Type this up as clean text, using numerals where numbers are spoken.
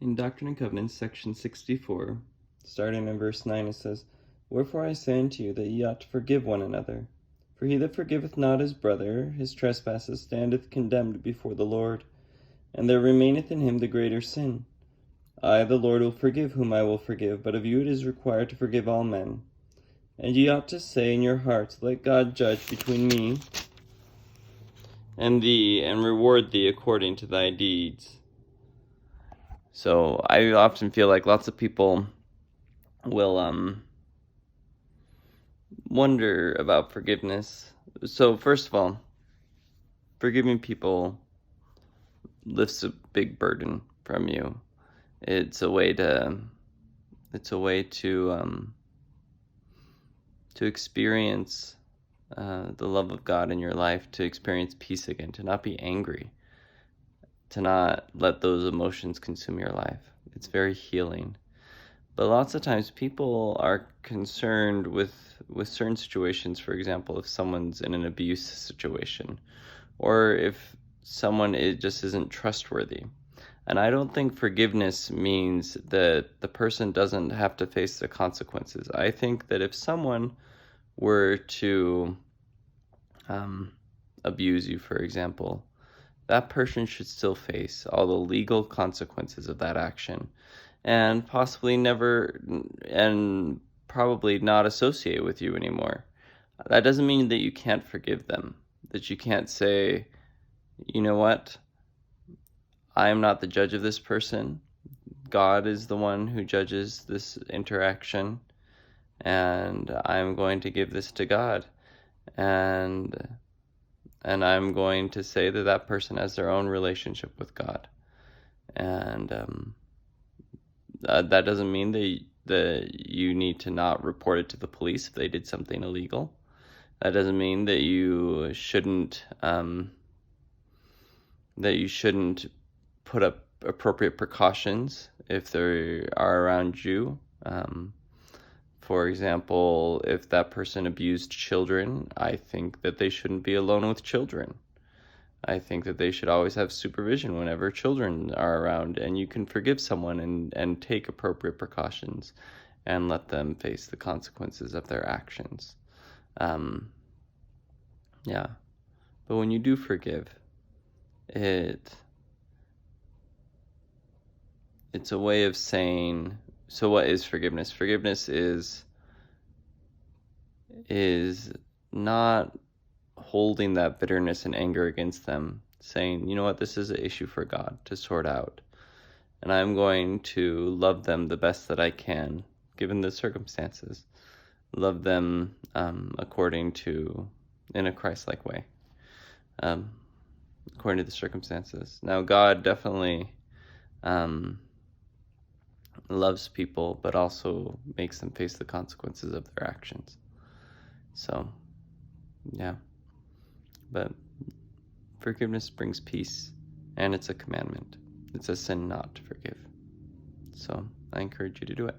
In Doctrine and Covenants, section 64, starting in verse 9, it says, "Wherefore I say unto you that ye ought to forgive one another. For he that forgiveth not his brother his trespasses standeth condemned before the Lord, and there remaineth in him the greater sin. I, the Lord, will forgive whom I will forgive, but of you it is required to forgive all men. And ye ought to say in your hearts, Let God judge between me and thee, and reward thee according to thy deeds." So I often feel like lots of people will wonder about forgiveness. So first of all, forgiving people lifts a big burden from you. It's a way to experience the love of God in your life, to experience peace again, to not be angry, to not let those emotions consume your life. It's very healing. But lots of times people are concerned with certain situations. For example, if someone's in an abuse situation, or if someone just isn't trustworthy. And I don't think forgiveness means that the person doesn't have to face the consequences. I think that if someone were to abuse you, for example, that person should still face all the legal consequences of that action, and possibly never, and probably not associate with you anymore. That doesn't mean that you can't forgive them, that you can't say, you know what, I am not the judge of this person. God is the one who judges this interaction, and I'm going to give this to God. And I'm going to say that that person has their own relationship with God. And that doesn't mean that you need to not report it to the police if they did something illegal. That doesn't mean that you shouldn't put up appropriate precautions if they are around you. For example, if that person abused children, I think that they shouldn't be alone with children. I think that they should always have supervision whenever children are around, and you can forgive someone and take appropriate precautions and let them face the consequences of their actions. Yeah. But when you do forgive, it's a way of saying, so what is forgiveness? Forgiveness is not holding that bitterness and anger against them, saying, you know what, this is an issue for God to sort out, and I'm going to love them the best that I can, given the circumstances. Love them in a Christ-like way, according to the circumstances. Now, God definitely loves people, but also makes them face the consequences of their actions. So, yeah. But forgiveness brings peace, and it's a commandment. It's a sin not to forgive. So I encourage you to do it.